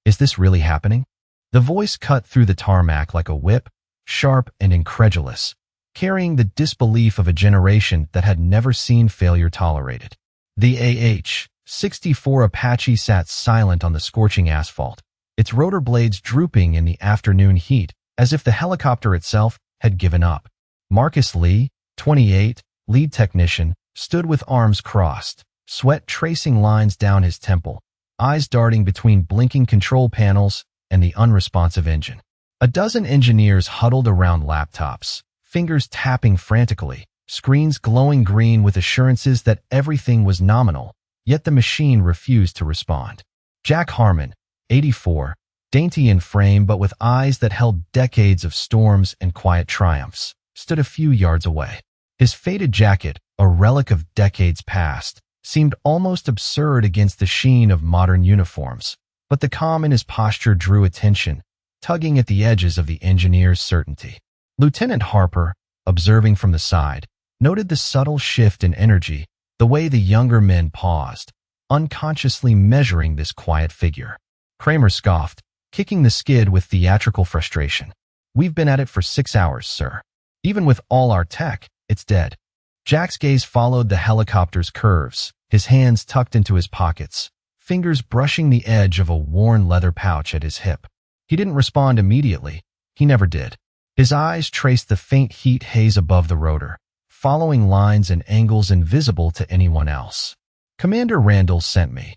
Is this really happening? The voice cut through the tarmac like a whip, sharp and incredulous, carrying the disbelief of a generation that had never seen failure tolerated. The AH-64 Apache sat silent on the scorching asphalt, its rotor blades drooping in the afternoon heat, as if the helicopter itself had given up. Marcus Lee, 28, lead technician, stood with arms crossed, sweat tracing lines down his temple, eyes darting between blinking control panels and the unresponsive engine. A dozen engineers huddled around laptops, fingers tapping frantically, screens glowing green with assurances that everything was nominal, yet the machine refused to respond. Jack Harmon, 84, dainty in frame but with eyes that held decades of storms and quiet triumphs, stood a few yards away. His faded jacket, a relic of decades past, seemed almost absurd against the sheen of modern uniforms, but the calm in his posture drew attention, tugging at the edges of the engineer's certainty. Lieutenant Harper, observing from the side, noted the subtle shift in energy, the way the younger men paused, unconsciously measuring this quiet figure. Kramer scoffed, kicking the skid with theatrical frustration. "We've been at it for 6 hours, sir. Even with all our tech, it's dead." Jack's gaze followed the helicopter's curves, his hands tucked into his pockets, fingers brushing the edge of a worn leather pouch at his hip. He didn't respond immediately. He never did. His eyes traced the faint heat haze above the rotor, following lines and angles invisible to anyone else. "Commander Randall sent me,"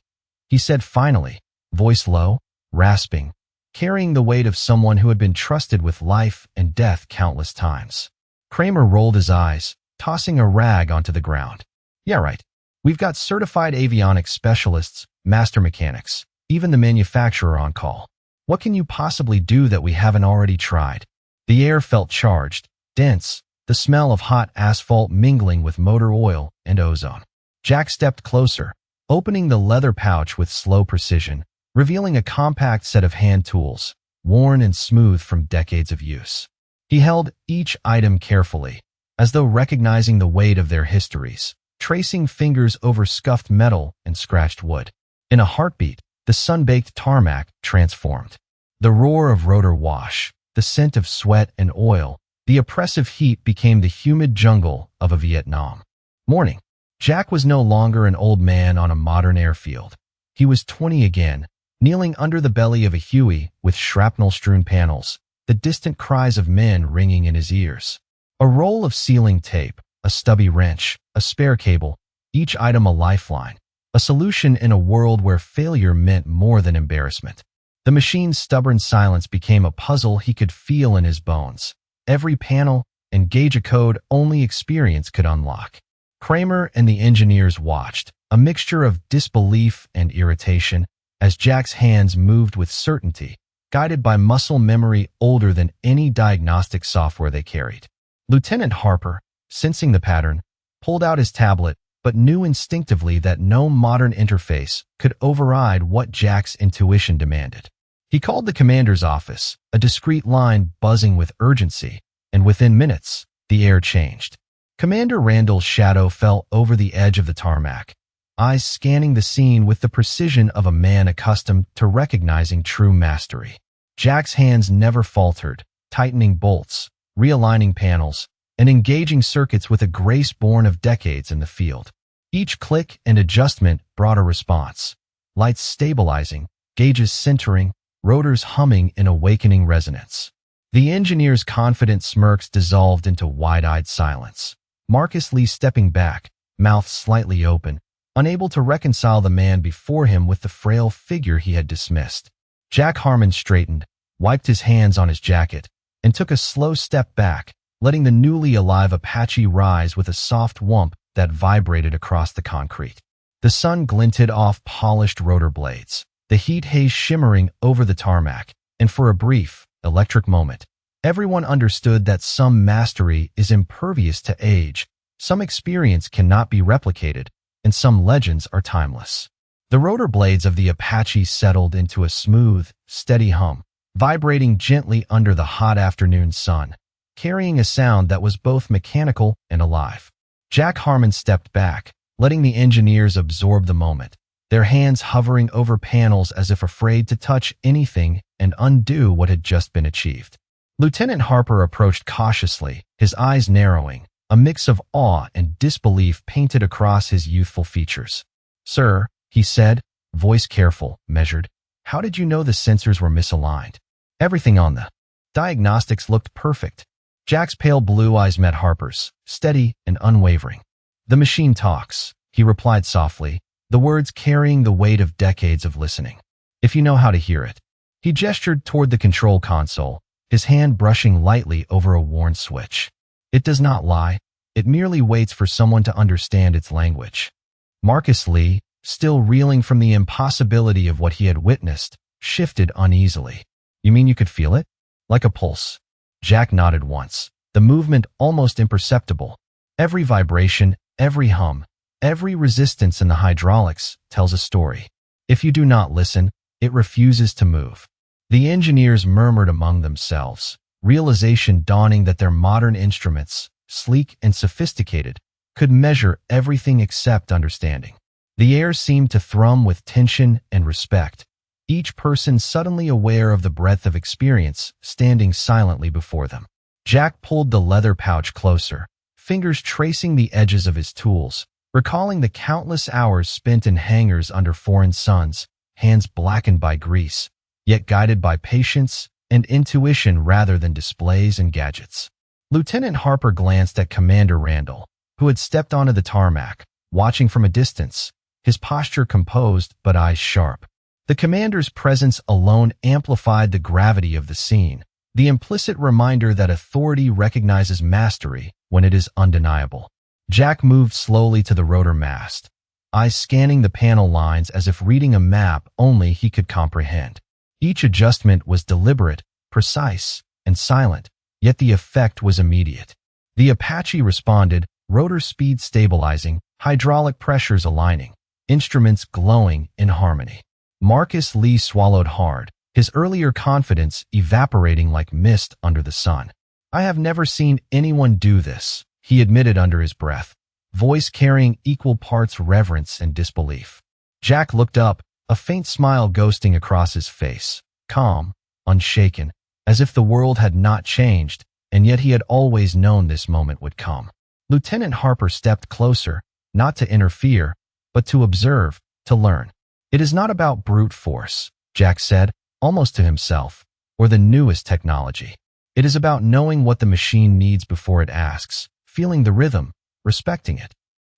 he said finally, voice low, rasping, carrying the weight of someone who had been trusted with life and death countless times. Kramer rolled his eyes, tossing a rag onto the ground. "Yeah, right. We've got certified avionics specialists, master mechanics, even the manufacturer on call. What can you possibly do that we haven't already tried?" The air felt charged, dense, the smell of hot asphalt mingling with motor oil and ozone. Jack stepped closer, opening the leather pouch with slow precision, revealing a compact set of hand tools, worn and smooth from decades of use. He held each item carefully, as though recognizing the weight of their histories, tracing fingers over scuffed metal and scratched wood. In a heartbeat, the sun-baked tarmac transformed. The roar of rotor wash, the scent of sweat and oil, the oppressive heat became the humid jungle of a Vietnam morning. Jack was no longer an old man on a modern airfield. He was 20 again, kneeling under the belly of a Huey with shrapnel-strewn panels, the distant cries of men ringing in his ears. A roll of sealing tape, a stubby wrench, a spare cable, each item a lifeline, a solution in a world where failure meant more than embarrassment. The machine's stubborn silence became a puzzle he could feel in his bones, every panel and gauge a code only experience could unlock. Kramer and the engineers watched, a mixture of disbelief and irritation, as Jack's hands moved with certainty, guided by muscle memory older than any diagnostic software they carried. Lieutenant Harper, sensing the pattern, pulled out his tablet, but knew instinctively that no modern interface could override what Jack's intuition demanded. He called the commander's office, a discreet line buzzing with urgency, and within minutes, the air changed. Commander Randall's shadow fell over the edge of the tarmac, eyes scanning the scene with the precision of a man accustomed to recognizing true mastery. Jack's hands never faltered, tightening bolts, realigning panels, and engaging circuits with a grace born of decades in the field. Each click and adjustment brought a response. Lights stabilizing, gauges centering, rotors humming in awakening resonance. The engineer's confident smirks dissolved into wide-eyed silence. Marcus Lee stepping back, mouth slightly open, unable to reconcile the man before him with the frail figure he had dismissed. Jack Harmon straightened, wiped his hands on his jacket, and took a slow step back, letting the newly alive Apache rise with a soft whump that vibrated across the concrete. The sun glinted off polished rotor blades, the heat haze shimmering over the tarmac, and for a brief, electric moment, everyone understood that some mastery is impervious to age, some experience cannot be replicated, and some legends are timeless. The rotor blades of the Apache settled into a smooth, steady hum, vibrating gently under the hot afternoon sun, carrying a sound that was both mechanical and alive. Jack Harmon stepped back, letting the engineers absorb the moment, their hands hovering over panels as if afraid to touch anything and undo what had just been achieved. Lieutenant Harper approached cautiously, his eyes narrowing, a mix of awe and disbelief painted across his youthful features. "Sir," he said, voice careful, measured, "how did you know the sensors were misaligned? Everything on the diagnostics looked perfect." Jack's pale blue eyes met Harper's, steady and unwavering. "The machine talks," he replied softly, the words carrying the weight of decades of listening. "If you know how to hear it." He gestured toward the control console, his hand brushing lightly over a worn switch. "It does not lie. It merely waits for someone to understand its language." Marcus Lee, still reeling from the impossibility of what he had witnessed, shifted uneasily. "You mean you could feel it? Like a pulse?" Jack nodded once, the movement almost imperceptible. "Every vibration, every hum, every resistance in the hydraulics tells a story. If you do not listen, it refuses to move." The engineers murmured among themselves, realization dawning that their modern instruments, sleek and sophisticated, could measure everything except understanding. The air seemed to thrum with tension and respect, each person suddenly aware of the breadth of experience standing silently before them. Jack pulled the leather pouch closer, fingers tracing the edges of his tools, recalling the countless hours spent in hangars under foreign suns, hands blackened by grease, yet guided by patience and intuition rather than displays and gadgets. Lieutenant Harper glanced at Commander Randall, who had stepped onto the tarmac, watching from a distance, his posture composed but eyes sharp. The commander's presence alone amplified the gravity of the scene, the implicit reminder that authority recognizes mastery when it is undeniable. Jack moved slowly to the rotor mast, eyes scanning the panel lines as if reading a map only he could comprehend. Each adjustment was deliberate, precise, and silent, yet the effect was immediate. The Apache responded, rotor speed stabilizing, hydraulic pressures aligning, instruments glowing in harmony. Marcus Lee swallowed hard, his earlier confidence evaporating like mist under the sun. "I have never seen anyone do this," he admitted under his breath, voice carrying equal parts reverence and disbelief. Jack looked up, a faint smile ghosting across his face, calm, unshaken, as if the world had not changed, and yet he had always known this moment would come. Lieutenant Harper stepped closer, not to interfere, but to observe, to learn. "It is not about brute force," Jack said, almost to himself, "or the newest technology. It is about knowing what the machine needs before it asks, feeling the rhythm, respecting it."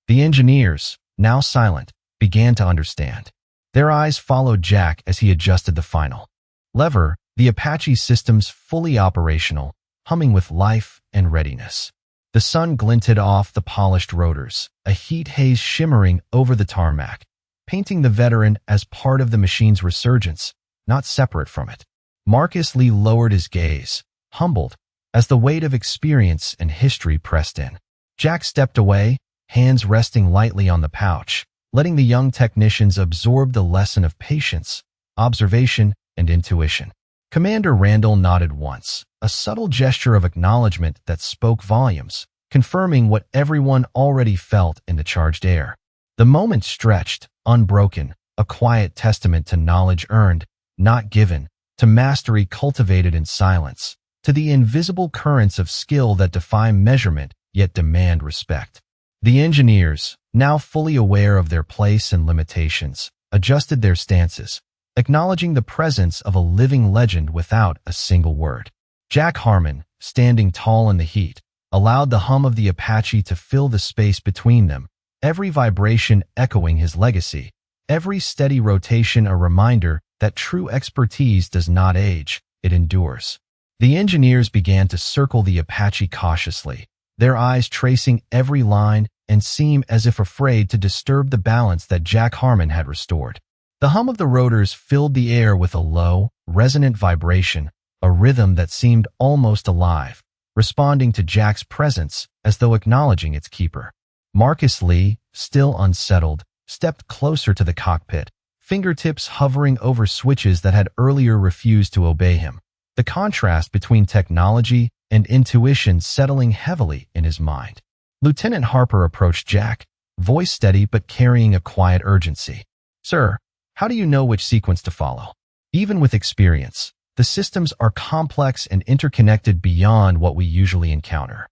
The engineers, now silent, began to understand. Their eyes followed Jack as he adjusted the final lever, the Apache systems fully operational, humming with life and readiness. The sun glinted off the polished rotors, a heat haze shimmering over the tarmac, painting the veteran as part of the machine's resurgence, not separate from it. Marcus Lee lowered his gaze, humbled, as the weight of experience and history pressed in. Jack stepped away, hands resting lightly on the pouch, letting the young technicians absorb the lesson of patience, observation, and intuition. Commander Randall nodded once, a subtle gesture of acknowledgement that spoke volumes, confirming what everyone already felt in the charged air. The moment stretched, unbroken, a quiet testament to knowledge earned, not given, to mastery cultivated in silence, to the invisible currents of skill that defy measurement yet demand respect. The engineers, now fully aware of their place and limitations, adjusted their stances, acknowledging the presence of a living legend without a single word. Jack Harmon, standing tall in the heat, allowed the hum of the Apache to fill the space between them, every vibration echoing his legacy, every steady rotation a reminder that true expertise does not age, it endures. The engineers began to circle the Apache cautiously, their eyes tracing every line and seem as if afraid to disturb the balance that Jack Harmon had restored. The hum of the rotors filled the air with a low, resonant vibration, a rhythm that seemed almost alive, responding to Jack's presence as though acknowledging its keeper. Marcus Lee, still unsettled, stepped closer to the cockpit, fingertips hovering over switches that had earlier refused to obey him. The contrast between technology and intuition settling heavily in his mind. Lieutenant Harper approached Jack, voice steady but carrying a quiet urgency. Sir, how do you know which sequence to follow? Even with experience, the systems are complex and interconnected beyond what we usually encounter.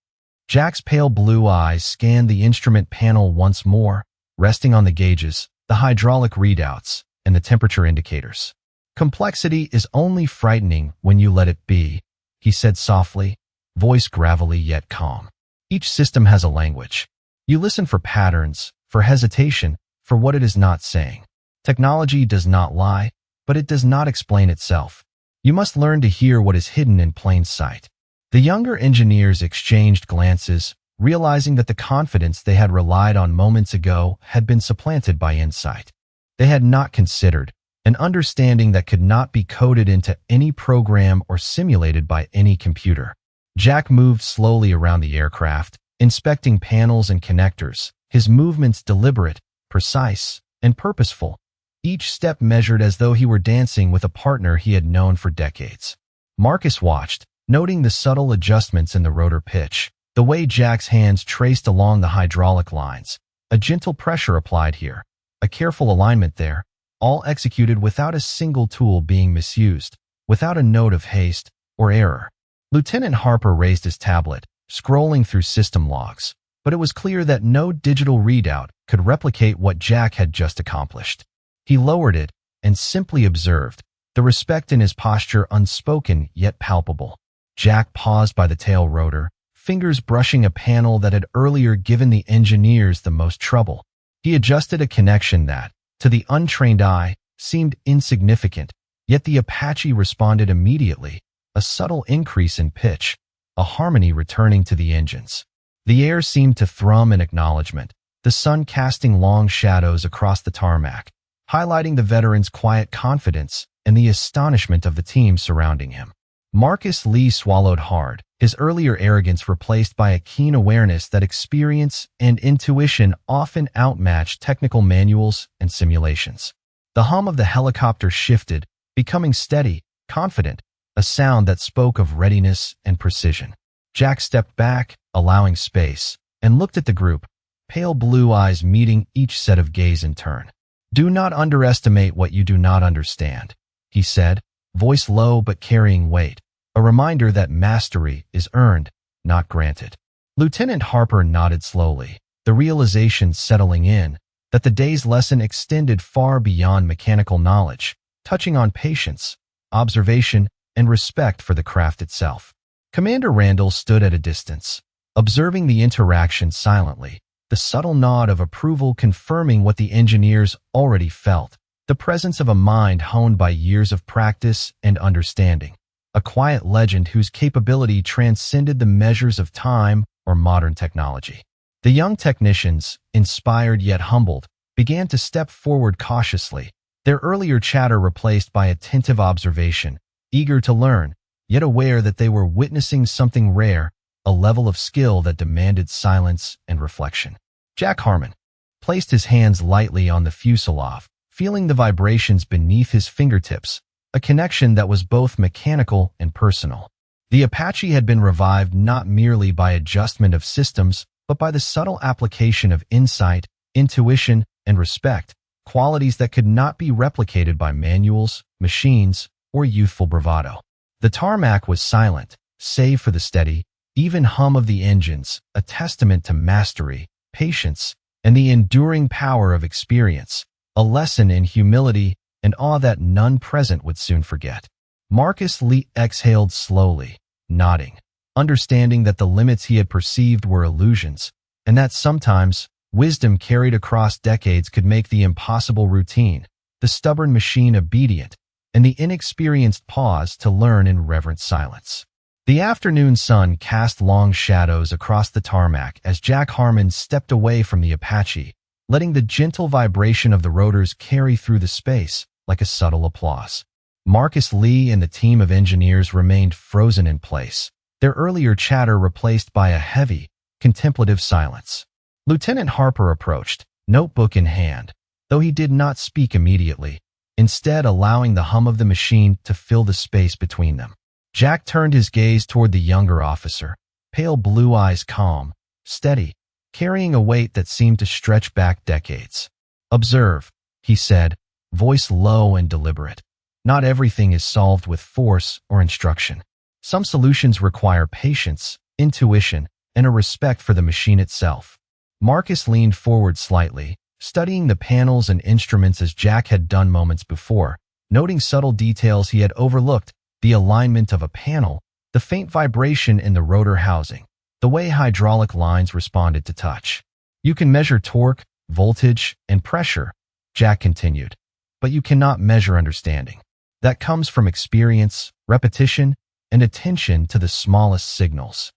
Jack's pale blue eyes scanned the instrument panel once more, resting on the gauges, the hydraulic readouts, and the temperature indicators. Complexity is only frightening when you let it be, he said softly, voice gravelly yet calm. Each system has a language. You listen for patterns, for hesitation, for what it is not saying. Technology does not lie, but it does not explain itself. You must learn to hear what is hidden in plain sight. The younger engineers exchanged glances, realizing that the confidence they had relied on moments ago had been supplanted by insight. They had not considered an understanding that could not be coded into any program or simulated by any computer. Jack moved slowly around the aircraft, inspecting panels and connectors, his movements deliberate, precise, and purposeful, each step measured as though he were dancing with a partner he had known for decades. Marcus watched, noting the subtle adjustments in the rotor pitch, the way Jack's hands traced along the hydraulic lines, a gentle pressure applied here, a careful alignment there, all executed without a single tool being misused, without a note of haste or error. Lieutenant Harper raised his tablet, scrolling through system logs, but it was clear that no digital readout could replicate what Jack had just accomplished. He lowered it and simply observed, the respect in his posture unspoken yet palpable. Jack paused by the tail rotor, fingers brushing a panel that had earlier given the engineers the most trouble. He adjusted a connection that, to the untrained eye, seemed insignificant, yet the Apache responded immediately, a subtle increase in pitch, a harmony returning to the engines. The air seemed to thrum in acknowledgement, the sun casting long shadows across the tarmac, highlighting the veteran's quiet confidence and the astonishment of the team surrounding him. Marcus Lee swallowed hard, his earlier arrogance replaced by a keen awareness that experience and intuition often outmatched technical manuals and simulations. The hum of the helicopter shifted, becoming steady, confident, a sound that spoke of readiness and precision. Jack stepped back, allowing space, and looked at the group, pale blue eyes meeting each set of gaze in turn. "Do not underestimate what you do not understand," he said, voice low but carrying weight, a reminder that mastery is earned, not granted. Lieutenant Harper nodded slowly, the realization settling in that the day's lesson extended far beyond mechanical knowledge, touching on patience, observation, and respect for the craft itself. Commander Randall stood at a distance, observing the interaction silently, the subtle nod of approval confirming what the engineers already felt, the presence of a mind honed by years of practice and understanding, a quiet legend whose capability transcended the measures of time or modern technology. The young technicians, inspired yet humbled, began to step forward cautiously, their earlier chatter replaced by attentive observation, eager to learn, yet aware that they were witnessing something rare, a level of skill that demanded silence and reflection. Jack Harmon placed his hands lightly on the fuselage, feeling the vibrations beneath his fingertips, a connection that was both mechanical and personal. The Apache had been revived not merely by adjustment of systems, but by the subtle application of insight, intuition, and respect, qualities that could not be replicated by manuals, machines, or youthful bravado. The tarmac was silent, save for the steady, even hum of the engines, a testament to mastery, patience, and the enduring power of experience, a lesson in humility and awe that none present would soon forget. Marcus Lee exhaled slowly, nodding, understanding that the limits he had perceived were illusions, and that sometimes wisdom carried across decades could make the impossible routine, the stubborn machine obedient, and the inexperienced pause to learn in reverent silence. The afternoon sun cast long shadows across the tarmac as Jack Harmon stepped away from the Apache, letting the gentle vibration of the rotors carry through the space like a subtle applause. Marcus Lee and the team of engineers remained frozen in place, their earlier chatter replaced by a heavy, contemplative silence. Lieutenant Harper approached, notebook in hand, though he did not speak immediately, instead allowing the hum of the machine to fill the space between them. Jack turned his gaze toward the younger officer, pale blue eyes calm, steady, carrying a weight that seemed to stretch back decades. "Observe," he said, voice low and deliberate. Not everything is solved with force or instruction. Some solutions require patience, intuition, and a respect for the machine itself. Marcus leaned forward slightly, studying the panels and instruments as Jack had done moments before, noting subtle details he had overlooked: the alignment of a panel, the faint vibration in the rotor housing, the way hydraulic lines responded to touch. "You can measure torque, voltage, and pressure," Jack continued, "but you cannot measure understanding. That comes from experience, repetition, and attention to the smallest signals."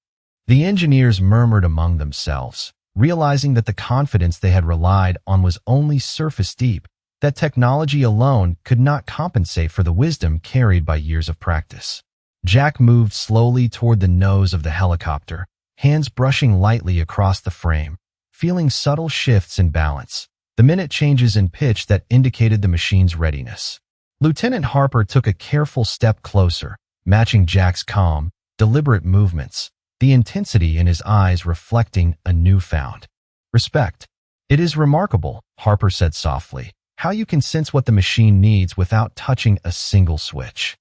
The engineers murmured among themselves, realizing that the confidence they had relied on was only surface deep, that technology alone could not compensate for the wisdom carried by years of practice. Jack moved slowly toward the nose of the helicopter, hands brushing lightly across the frame, feeling subtle shifts in balance, the minute changes in pitch that indicated the machine's readiness. Lieutenant Harper took a careful step closer, matching Jack's calm, deliberate movements, the intensity in his eyes reflecting a newfound respect. "It is remarkable," Harper said softly, "how you can sense what the machine needs without touching a single switch."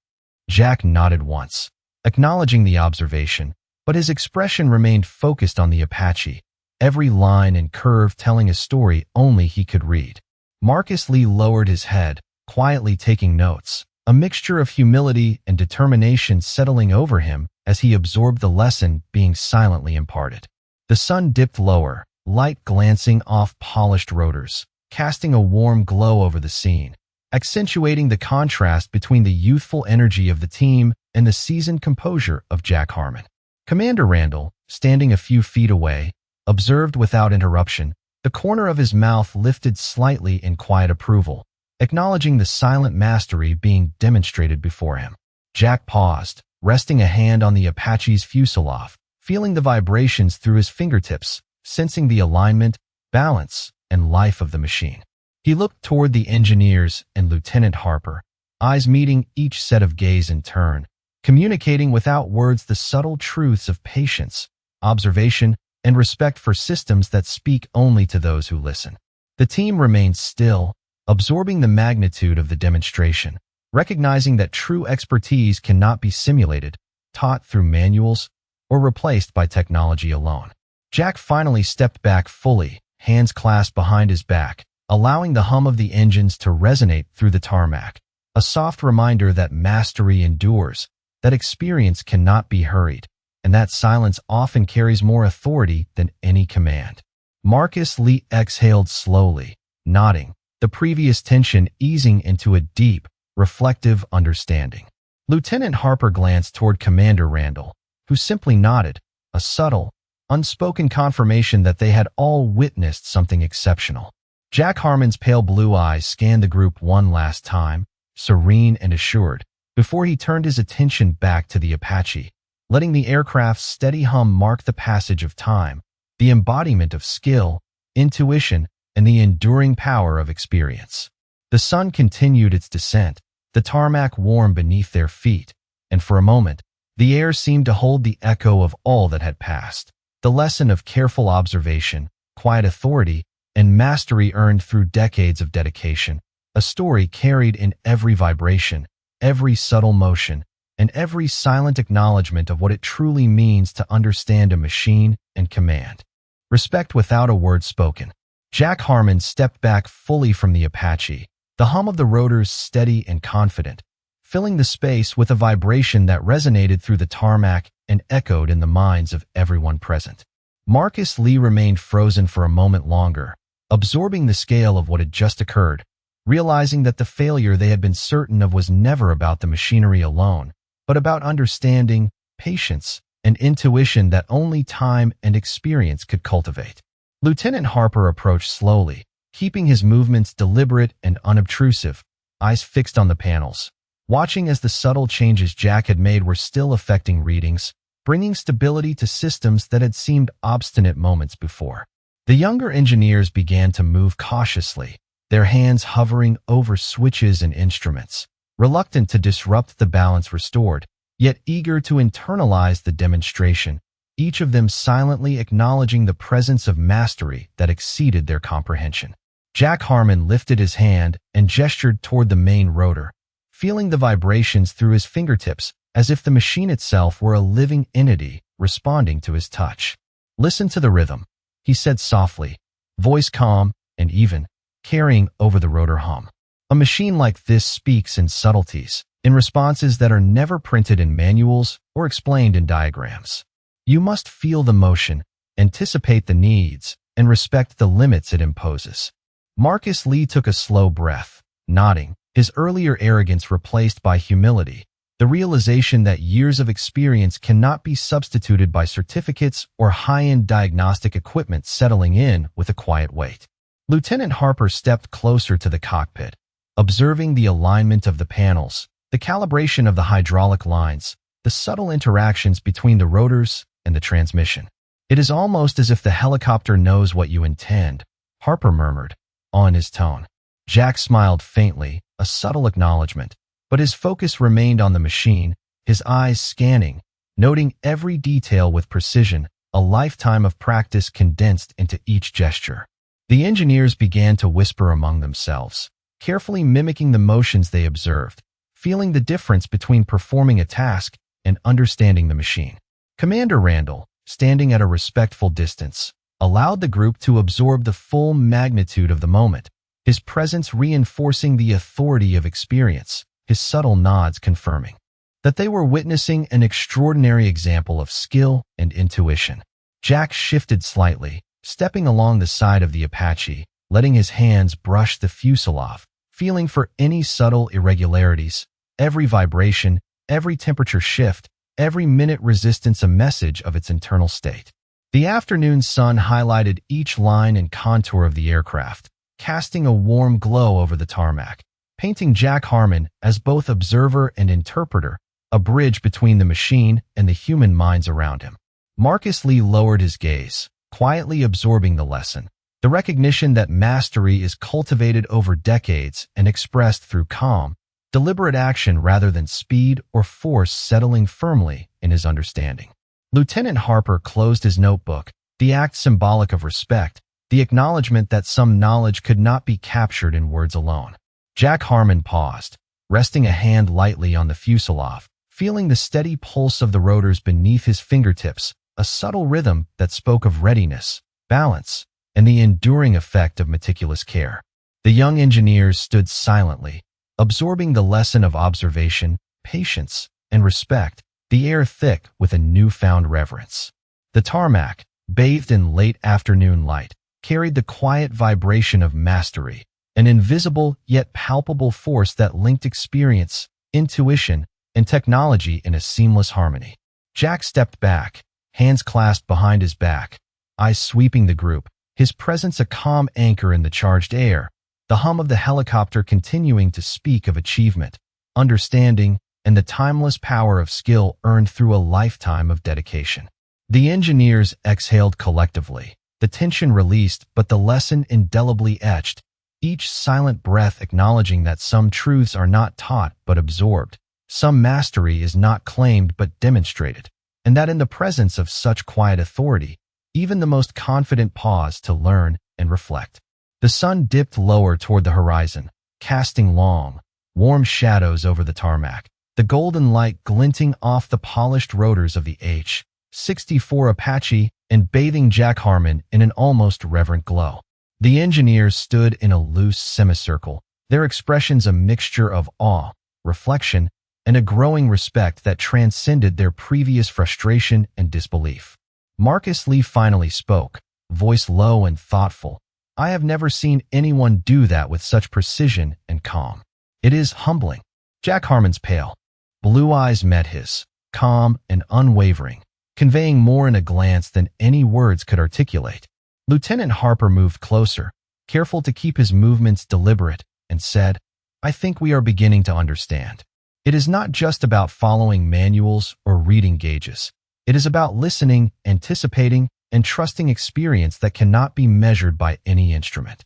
Jack nodded once, acknowledging the observation, but his expression remained focused on the Apache, every line and curve telling a story only he could read. Marcus Lee lowered his head, quietly taking notes, a mixture of humility and determination settling over him as he absorbed the lesson being silently imparted. The sun dipped lower, light glancing off polished rotors, casting a warm glow over the scene, accentuating the contrast between the youthful energy of the team and the seasoned composure of Jack Harmon. Commander Randall, standing a few feet away, observed without interruption, the corner of his mouth lifted slightly in quiet approval, acknowledging the silent mastery being demonstrated before him. Jack paused, resting a hand on the Apache's fuselage, feeling the vibrations through his fingertips, sensing the alignment, balance, and life of the machine. He looked toward the engineers and Lieutenant Harper, eyes meeting each set of gaze in turn, communicating without words the subtle truths of patience, observation, and respect for systems that speak only to those who listen. The team remained still, absorbing the magnitude of the demonstration, recognizing that true expertise cannot be simulated, taught through manuals, or replaced by technology alone. Jack finally stepped back fully, hands clasped behind his back, allowing the hum of the engines to resonate through the tarmac, a soft reminder that mastery endures, that experience cannot be hurried, and that silence often carries more authority than any command. Marcus Lee exhaled slowly, nodding, the previous tension easing into a deep, reflective understanding. Lieutenant Harper glanced toward Commander Randall, who simply nodded, a subtle, unspoken confirmation that they had all witnessed something exceptional. Jack Harmon's pale blue eyes scanned the group one last time, serene and assured, before he turned his attention back to the Apache, letting the aircraft's steady hum mark the passage of time, the embodiment of skill, intuition, and the enduring power of experience. The sun continued its descent, the tarmac warm beneath their feet, and for a moment, the air seemed to hold the echo of all that had passed, the lesson of careful observation, quiet authority, and mastery earned through decades of dedication, a story carried in every vibration, every subtle motion, and every silent acknowledgement of what it truly means to understand a machine and command. Respect without a word spoken. Jack Harmon stepped back fully from the Apache, the hum of the rotors steady and confident, filling the space with a vibration that resonated through the tarmac and echoed in the minds of everyone present. Marcus Lee remained frozen for a moment longer, absorbing the scale of what had just occurred, realizing that the failure they had been certain of was never about the machinery alone, but about understanding, patience, and intuition that only time and experience could cultivate. Lieutenant Harper approached slowly, keeping his movements deliberate and unobtrusive, eyes fixed on the panels, watching as the subtle changes Jack had made were still affecting readings, bringing stability to systems that had seemed obstinate moments before. The younger engineers began to move cautiously, their hands hovering over switches and instruments, reluctant to disrupt the balance restored, yet eager to internalize the demonstration, each of them silently acknowledging the presence of mastery that exceeded their comprehension. Jack Harmon lifted his hand and gestured toward the main rotor, feeling the vibrations through his fingertips as if the machine itself were a living entity responding to his touch. "Listen to the rhythm," he said softly, voice calm and even, carrying over the rotor hum. A machine like this speaks in subtleties, in responses that are never printed in manuals or explained in diagrams. You must feel the motion, anticipate the needs, and respect the limits it imposes. Marcus Lee took a slow breath, nodding, his earlier arrogance replaced by humility, the realization that years of experience cannot be substituted by certificates or high-end diagnostic equipment settling in with a quiet weight. Lieutenant Harper stepped closer to the cockpit, observing the alignment of the panels, the calibration of the hydraulic lines, the subtle interactions between the rotors and the transmission. "It is almost as if the helicopter knows what you intend," Harper murmured, awe in his tone. Jack smiled faintly, a subtle acknowledgement, but his focus remained on the machine, his eyes scanning, noting every detail with precision, a lifetime of practice condensed into each gesture. The engineers began to whisper among themselves, carefully mimicking the motions they observed, feeling the difference between performing a task and understanding the machine. Commander Randall, standing at a respectful distance, allowed the group to absorb the full magnitude of the moment, his presence reinforcing the authority of experience, his subtle nods confirming that they were witnessing an extraordinary example of skill and intuition. Jack shifted slightly, stepping along the side of the Apache, letting his hands brush the fuselage, feeling for any subtle irregularities, every vibration, every temperature shift, every minute resistance a message of its internal state. The afternoon sun highlighted each line and contour of the aircraft, casting a warm glow over the tarmac, painting Jack Harmon as both observer and interpreter, a bridge between the machine and the human minds around him. Marcus Lee lowered his gaze, quietly absorbing the lesson, the recognition that mastery is cultivated over decades and expressed through calm, deliberate action rather than speed or force settling firmly in his understanding. Lieutenant Harper closed his notebook, the act symbolic of respect, the acknowledgement that some knowledge could not be captured in words alone. Jack Harmon paused, resting a hand lightly on the fuselage, feeling the steady pulse of the rotors beneath his fingertips, a subtle rhythm that spoke of readiness, balance, and the enduring effect of meticulous care. The young engineers stood silently, absorbing the lesson of observation, patience, and respect, the air thick with a newfound reverence. The tarmac, bathed in late afternoon light, carried the quiet vibration of mastery, an invisible yet palpable force that linked experience, intuition, and technology in a seamless harmony. Jack stepped back, hands clasped behind his back, eyes sweeping the group, his presence a calm anchor in the charged air, the hum of the helicopter continuing to speak of achievement, understanding, and the timeless power of skill earned through a lifetime of dedication. The engineers exhaled collectively, the tension released but the lesson indelibly etched, each silent breath acknowledging that some truths are not taught but absorbed, some mastery is not claimed but demonstrated, and that in the presence of such quiet authority, even the most confident pause to learn and reflect. The sun dipped lower toward the horizon, casting long, warm shadows over the tarmac, the golden light glinting off the polished rotors of the AH-64 Apache and bathing Jack Harmon in an almost reverent glow. The engineers stood in a loose semicircle, their expressions a mixture of awe, reflection, and a growing respect that transcended their previous frustration and disbelief. Marcus Lee finally spoke, voice low and thoughtful. "I have never seen anyone do that with such precision and calm. It is humbling." Jack Harmon's pale, blue eyes met his, calm and unwavering, conveying more in a glance than any words could articulate. Lieutenant Harper moved closer, careful to keep his movements deliberate, and said, "I think we are beginning to understand. It is not just about following manuals or reading gauges. It is about listening, anticipating, and trusting experience that cannot be measured by any instrument."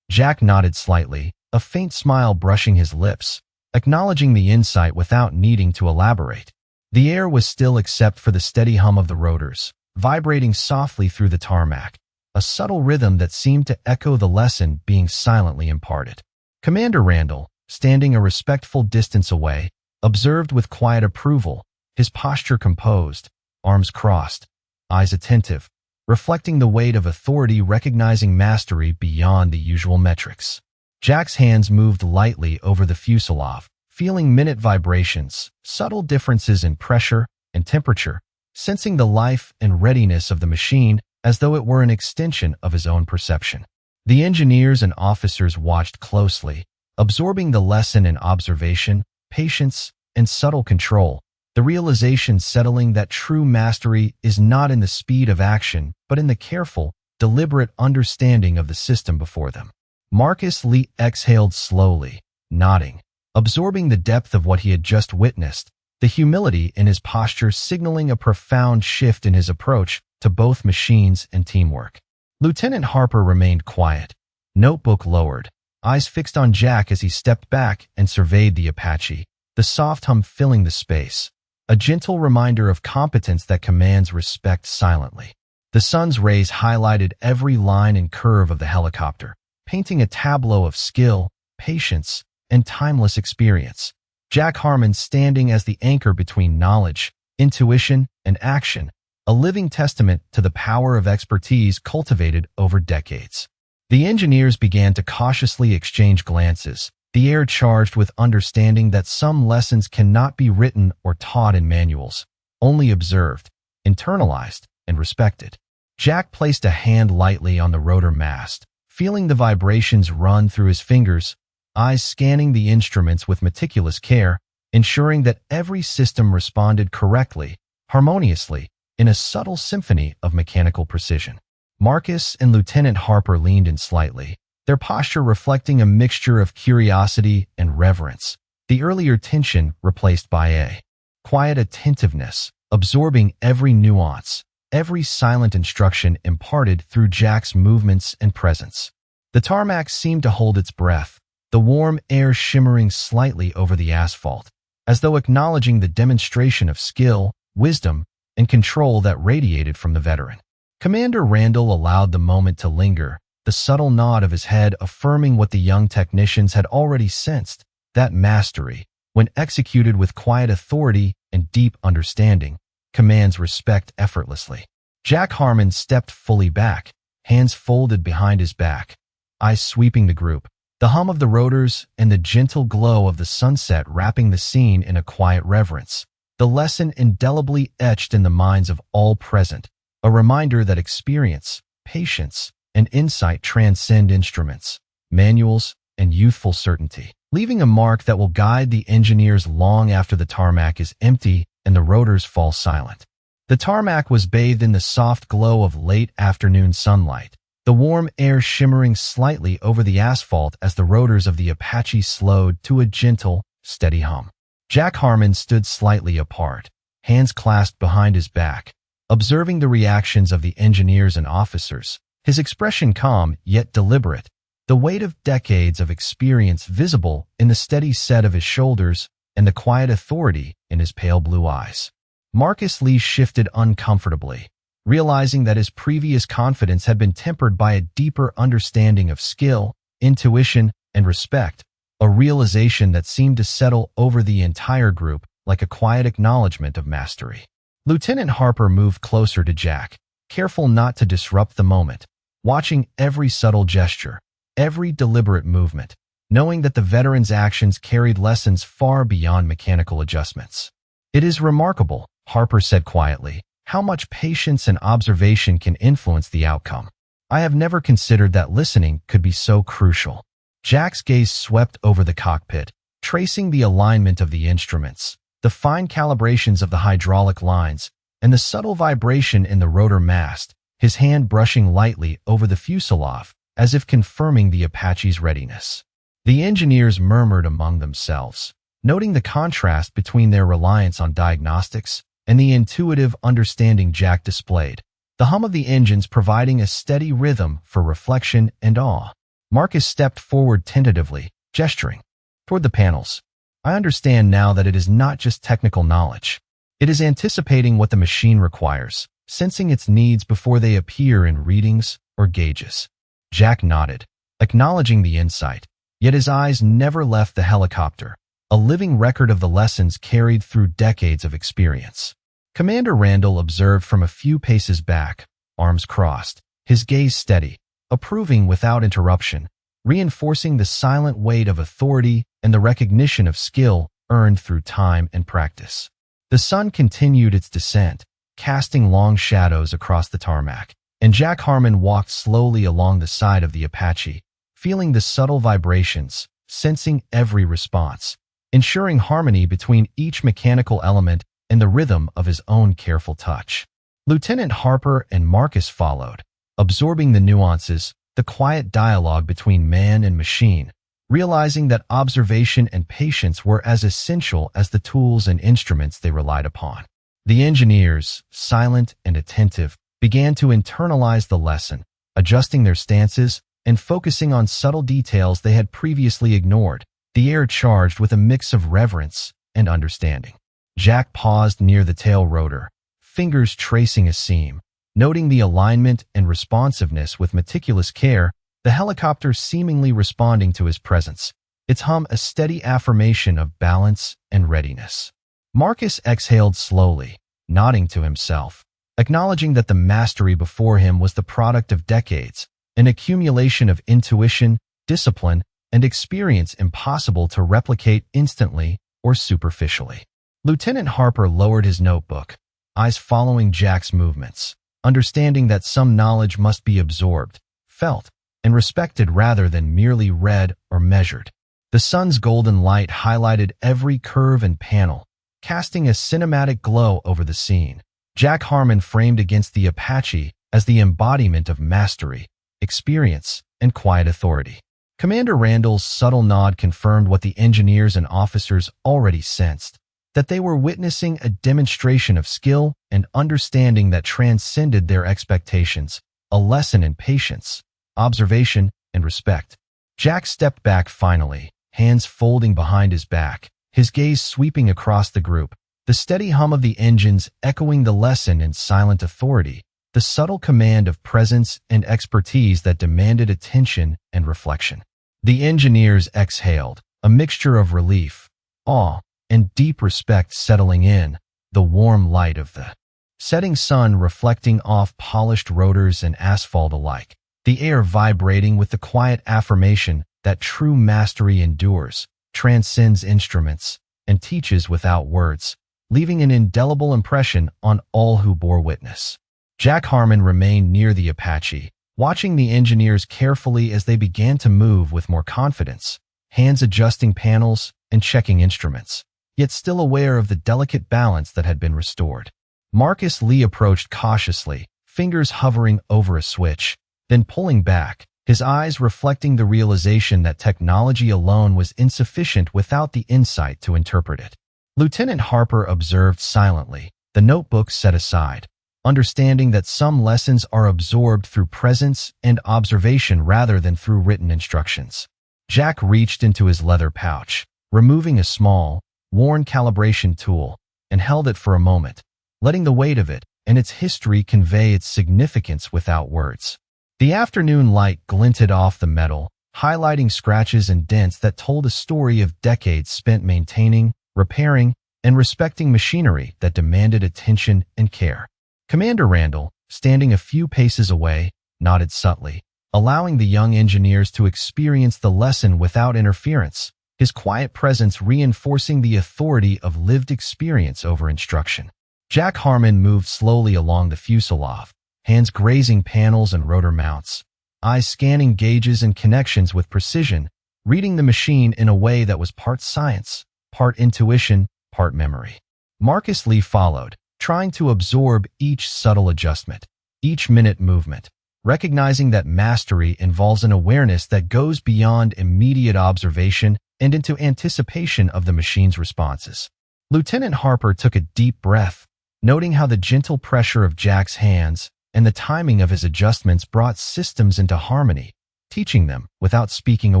Jack nodded slightly, a faint smile brushing his lips, acknowledging the insight without needing to elaborate. The air was still except for the steady hum of the rotors, vibrating softly through the tarmac, a subtle rhythm that seemed to echo the lesson being silently imparted. Commander Randall, standing a respectful distance away, observed with quiet approval, his posture composed, arms crossed, eyes attentive, reflecting the weight of authority, recognizing mastery beyond the usual metrics. Jack's hands moved lightly over the fuselage, feeling minute vibrations, subtle differences in pressure and temperature, sensing the life and readiness of the machine as though it were an extension of his own perception. The engineers and officers watched closely, absorbing the lesson in observation, patience, and subtle control, the realization settling that true mastery is not in the speed of action, but in the careful, deliberate understanding of the system before them. Marcus Lee exhaled slowly, nodding, absorbing the depth of what he had just witnessed, the humility in his posture signaling a profound shift in his approach to both machines and teamwork. Lieutenant Harper remained quiet, notebook lowered, eyes fixed on Jack as he stepped back and surveyed the Apache, the soft hum filling the space, a gentle reminder of competence that commands respect silently. The sun's rays highlighted every line and curve of the helicopter, painting a tableau of skill, patience, and timeless experience. Jack Harmon standing as the anchor between knowledge, intuition, and action, a living testament to the power of expertise cultivated over decades. The engineers began to cautiously exchange glances, the air charged with understanding that some lessons cannot be written or taught in manuals, only observed, internalized, and respected. Jack placed a hand lightly on the rotor mast, feeling the vibrations run through his fingers, eyes scanning the instruments with meticulous care, ensuring that every system responded correctly, harmoniously, in a subtle symphony of mechanical precision. Marcus and Lieutenant Harper leaned in slightly, their posture reflecting a mixture of curiosity and reverence, the earlier tension replaced by a quiet attentiveness, absorbing every nuance, every silent instruction imparted through Jack's movements and presence. The tarmac seemed to hold its breath, the warm air shimmering slightly over the asphalt, as though acknowledging the demonstration of skill, wisdom, and control that radiated from the veteran. Commander Randall allowed the moment to linger, the subtle nod of his head affirming what the young technicians had already sensed, that mastery, when executed with quiet authority and deep understanding, commands respect effortlessly. Jack Harmon stepped fully back, hands folded behind his back, eyes sweeping the group, the hum of the rotors and the gentle glow of the sunset wrapping the scene in a quiet reverence. The lesson indelibly etched in the minds of all present, a reminder that experience, patience, and insight transcend instruments, manuals, and youthful certainty, leaving a mark that will guide the engineers long after the tarmac is empty and the rotors fall silent. The tarmac was bathed in the soft glow of late afternoon sunlight, the warm air shimmering slightly over the asphalt as the rotors of the Apache slowed to a gentle, steady hum. Jack Harmon stood slightly apart, hands clasped behind his back, observing the reactions of the engineers and officers, his expression calm yet deliberate, the weight of decades of experience visible in the steady set of his shoulders and the quiet authority in his pale blue eyes. Marcus Lee shifted uncomfortably, realizing that his previous confidence had been tempered by a deeper understanding of skill, intuition, and respect, a realization that seemed to settle over the entire group like a quiet acknowledgement of mastery. Lieutenant Harper moved closer to Jack, careful not to disrupt the moment, watching every subtle gesture, every deliberate movement, knowing that the veteran's actions carried lessons far beyond mechanical adjustments. "It is remarkable," Harper said quietly, "how much patience and observation can influence the outcome. I have never considered that listening could be so crucial." Jack's gaze swept over the cockpit, tracing the alignment of the instruments, the fine calibrations of the hydraulic lines, and the subtle vibration in the rotor mast, his hand brushing lightly over the fuselage, as if confirming the Apache's readiness. The engineers murmured among themselves, noting the contrast between their reliance on diagnostics and the intuitive understanding Jack displayed, the hum of the engines providing a steady rhythm for reflection and awe. Marcus stepped forward tentatively, gesturing toward the panels. "I understand now that it is not just technical knowledge. It is anticipating what the machine requires, sensing its needs before they appear in readings, or gauges. Jack nodded, acknowledging the insight, yet his eyes never left the helicopter, a living record of the lessons carried through decades of experience. Commander Randall observed from a few paces back, arms crossed, his gaze steady, approving without interruption, reinforcing the silent weight of authority and the recognition of skill earned through time and practice. The sun continued its descent, casting long shadows across the tarmac, and Jack Harmon walked slowly along the side of the Apache, feeling the subtle vibrations, sensing every response, ensuring harmony between each mechanical element and the rhythm of his own careful touch. Lieutenant Harper and Marcus followed, absorbing the nuances, the quiet dialogue between man and machine, realizing that observation and patience were as essential as the tools and instruments they relied upon. The engineers, silent and attentive, began to internalize the lesson, adjusting their stances and focusing on subtle details they had previously ignored, the air charged with a mix of reverence and understanding. Jack paused near the tail rotor, fingers tracing a seam, noting the alignment and responsiveness with meticulous care, the helicopter seemingly responding to his presence, its hum a steady affirmation of balance and readiness. Marcus exhaled slowly, nodding to himself, acknowledging that the mastery before him was the product of decades, an accumulation of intuition, discipline, and experience impossible to replicate instantly or superficially. Lieutenant Harper lowered his notebook, eyes following Jack's movements, understanding that some knowledge must be absorbed, felt, and respected rather than merely read or measured. The sun's golden light highlighted every curve and panel, casting a cinematic glow over the scene. Jack Harmon framed against the Apache as the embodiment of mastery, experience, and quiet authority. Commander Randall's subtle nod confirmed what the engineers and officers already sensed, that they were witnessing a demonstration of skill and understanding that transcended their expectations, a lesson in patience, observation, and respect. Jack stepped back finally, hands folding behind his back, his gaze sweeping across the group, the steady hum of the engines echoing the lesson in silent authority, the subtle command of presence and expertise that demanded attention and reflection. The engineers exhaled, a mixture of relief, awe, and deep respect settling in, the warm light of the setting sun reflecting off polished rotors and asphalt alike, the air vibrating with the quiet affirmation that true mastery endures, transcends instruments, and teaches without words, leaving an indelible impression on all who bore witness. Jack Harmon remained near the Apache, watching the engineers carefully as they began to move with more confidence, hands adjusting panels and checking instruments, yet still aware of the delicate balance that had been restored. Marcus Lee approached cautiously, fingers hovering over a switch, then pulling back, his eyes reflecting the realization that technology alone was insufficient without the insight to interpret it. Lieutenant Harper observed silently, the notebook set aside, understanding that some lessons are absorbed through presence and observation rather than through written instructions. Jack reached into his leather pouch, removing a small, worn calibration tool, and held it for a moment, letting the weight of it and its history convey its significance without words. The afternoon light glinted off the metal, highlighting scratches and dents that told a story of decades spent maintaining, repairing, and respecting machinery that demanded attention and care. Commander Randall, standing a few paces away, nodded subtly, allowing the young engineers to experience the lesson without interference, his quiet presence reinforcing the authority of lived experience over instruction. Jack Harmon moved slowly along the fuselage, hands grazing panels and rotor mounts, eyes scanning gauges and connections with precision, reading the machine in a way that was part science, part intuition, part memory. Marcus Lee followed, trying to absorb each subtle adjustment, each minute movement, recognizing that mastery involves an awareness that goes beyond immediate observation and into anticipation of the machine's responses. Lieutenant Harper took a deep breath, noting how the gentle pressure of Jack's hands and the timing of his adjustments brought systems into harmony, teaching them without speaking a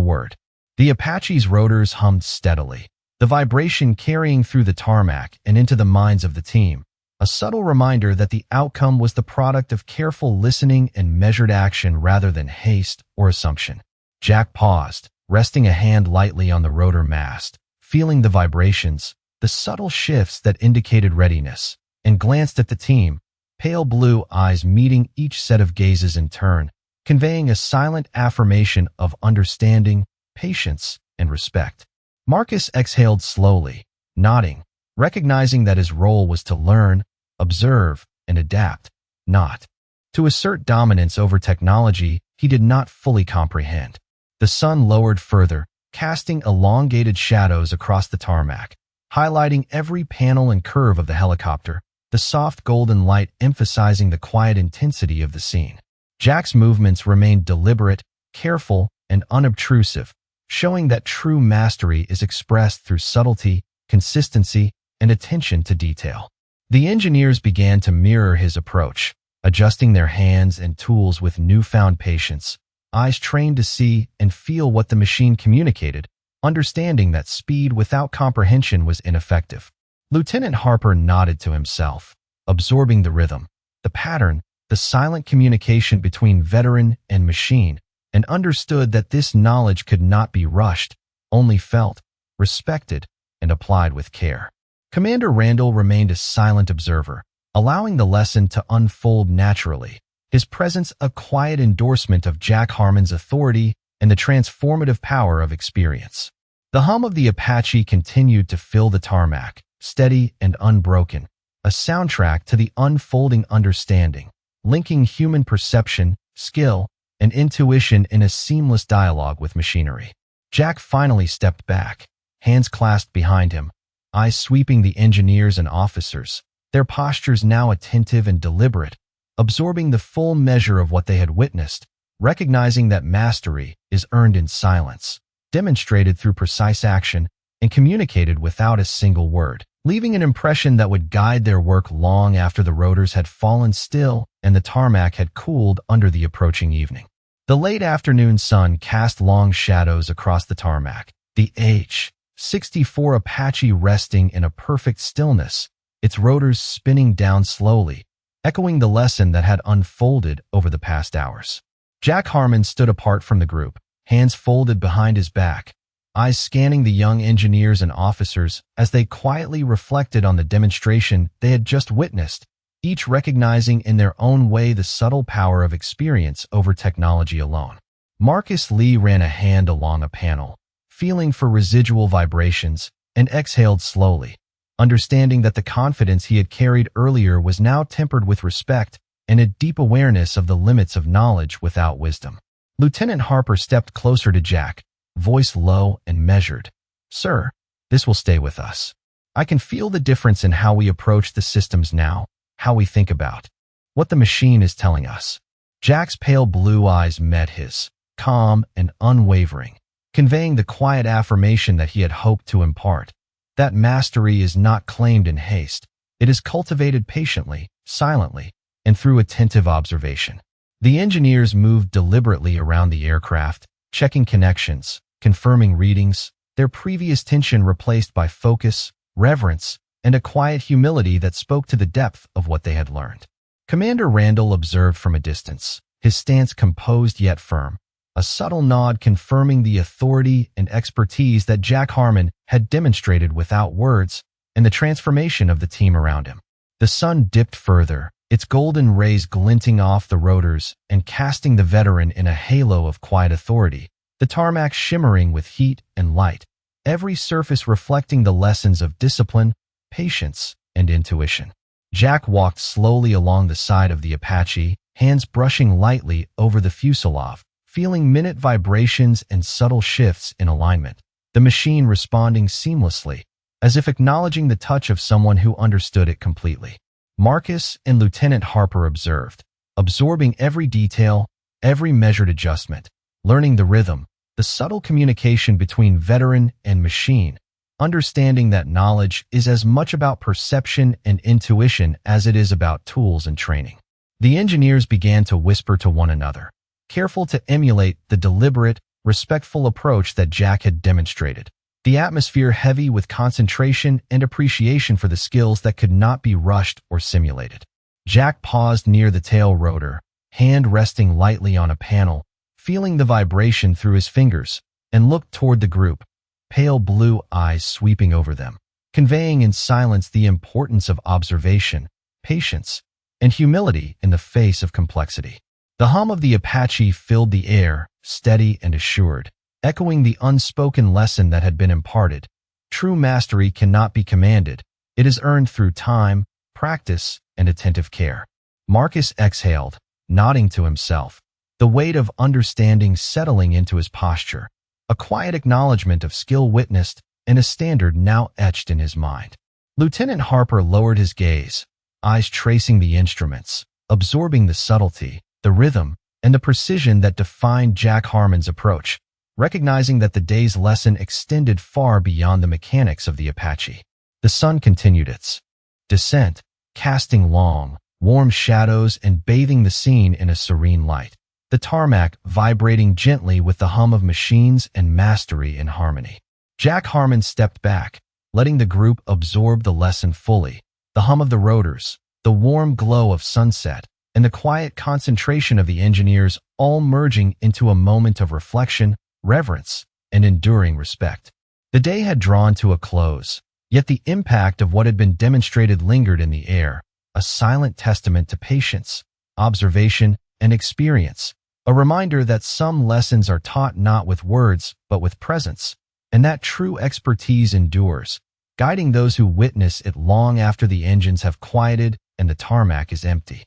word. The Apache's rotors hummed steadily, the vibration carrying through the tarmac and into the minds of the team, a subtle reminder that the outcome was the product of careful listening and measured action rather than haste or assumption. Jack paused, resting a hand lightly on the rotor mast, feeling the vibrations, the subtle shifts that indicated readiness, and glanced at the team, pale blue eyes meeting each set of gazes in turn, conveying a silent affirmation of understanding, patience, and respect. Marcus exhaled slowly, nodding, recognizing that his role was to learn, observe, and adapt, not to assert dominance over technology he did not fully comprehend. The sun lowered further, casting elongated shadows across the tarmac, highlighting every panel and curve of the helicopter, the soft golden light emphasizing the quiet intensity of the scene. Jack's movements remained deliberate, careful, and unobtrusive, showing that true mastery is expressed through subtlety, consistency, and attention to detail. The engineers began to mirror his approach, adjusting their hands and tools with newfound patience, eyes trained to see and feel what the machine communicated, understanding that speed without comprehension was ineffective. Lieutenant Harper nodded to himself, absorbing the rhythm, the pattern, the silent communication between veteran and machine, and understood that this knowledge could not be rushed, only felt, respected, and applied with care. Commander Randall remained a silent observer, allowing the lesson to unfold naturally, his presence a quiet endorsement of Jack Harmon's authority and the transformative power of experience. The hum of the Apache continued to fill the tarmac, steady and unbroken, a soundtrack to the unfolding understanding, linking human perception, skill, and intuition in a seamless dialogue with machinery. Jack finally stepped back, hands clasped behind him, eyes sweeping the engineers and officers, their postures now attentive and deliberate, absorbing the full measure of what they had witnessed, recognizing that mastery is earned in silence, demonstrated through precise action, and communicated without a single word, leaving an impression that would guide their work long after the rotors had fallen still and the tarmac had cooled under the approaching evening. The late afternoon sun cast long shadows across the tarmac, the AH-64 Apache resting in a perfect stillness, its rotors spinning down slowly, echoing the lesson that had unfolded over the past hours. Jack Harmon stood apart from the group, hands folded behind his back, eyes scanning the young engineers and officers as they quietly reflected on the demonstration they had just witnessed, each recognizing in their own way the subtle power of experience over technology alone. Marcus Lee ran a hand along a panel, feeling for residual vibrations, and exhaled slowly, understanding that the confidence he had carried earlier was now tempered with respect and a deep awareness of the limits of knowledge without wisdom. Lieutenant Harper stepped closer to Jack, voice low and measured. "Sir, this will stay with us. I can feel the difference in how we approach the systems now, how we think about what the machine is telling us." Jack's pale blue eyes met his, calm and unwavering, conveying the quiet affirmation that he had hoped to impart. That mastery is not claimed in haste. It is cultivated patiently, silently, and through attentive observation. The engineers moved deliberately around the aircraft, checking connections, confirming readings, their previous tension replaced by focus, reverence, and a quiet humility that spoke to the depth of what they had learned. Commander Randall observed from a distance, his stance composed yet firm, a subtle nod confirming the authority and expertise that Jack Harmon had demonstrated without words, and the transformation of the team around him. The sun dipped further, its golden rays glinting off the rotors and casting the veteran in a halo of quiet authority, the tarmac shimmering with heat and light, every surface reflecting the lessons of discipline, patience, and intuition. Jack walked slowly along the side of the Apache, hands brushing lightly over the fuselage, feeling minute vibrations and subtle shifts in alignment, the machine responding seamlessly, as if acknowledging the touch of someone who understood it completely. Marcus and Lieutenant Harper observed, absorbing every detail, every measured adjustment, learning the rhythm, the subtle communication between veteran and machine, understanding that knowledge is as much about perception and intuition as it is about tools and training. The engineers began to whisper to one another, careful to emulate the deliberate, respectful approach that Jack had demonstrated, the atmosphere heavy with concentration and appreciation for the skills that could not be rushed or simulated. Jack paused near the tail rotor, hand resting lightly on a panel, feeling the vibration through his fingers, and looked toward the group, pale blue eyes sweeping over them, conveying in silence the importance of observation, patience, and humility in the face of complexity. The hum of the Apache filled the air, steady and assured, echoing the unspoken lesson that had been imparted. True mastery cannot be commanded. It is earned through time, practice, and attentive care. Marcus exhaled, nodding to himself, the weight of understanding settling into his posture, a quiet acknowledgement of skill witnessed and a standard now etched in his mind. Lieutenant Harper lowered his gaze, eyes tracing the instruments, absorbing the subtlety, the rhythm, and the precision that defined Jack Harmon's approach, recognizing that the day's lesson extended far beyond the mechanics of the Apache. The sun continued its descent, casting long, warm shadows and bathing the scene in a serene light, the tarmac vibrating gently with the hum of machines and mastery in harmony. Jack Harmon stepped back, letting the group absorb the lesson fully, the hum of the rotors, the warm glow of sunset, and the quiet concentration of the engineers all merging into a moment of reflection, reverence, and enduring respect. The day had drawn to a close, yet the impact of what had been demonstrated lingered in the air, a silent testament to patience, observation, and experience, a reminder that some lessons are taught not with words but with presence, and that true expertise endures, guiding those who witness it long after the engines have quieted and the tarmac is empty.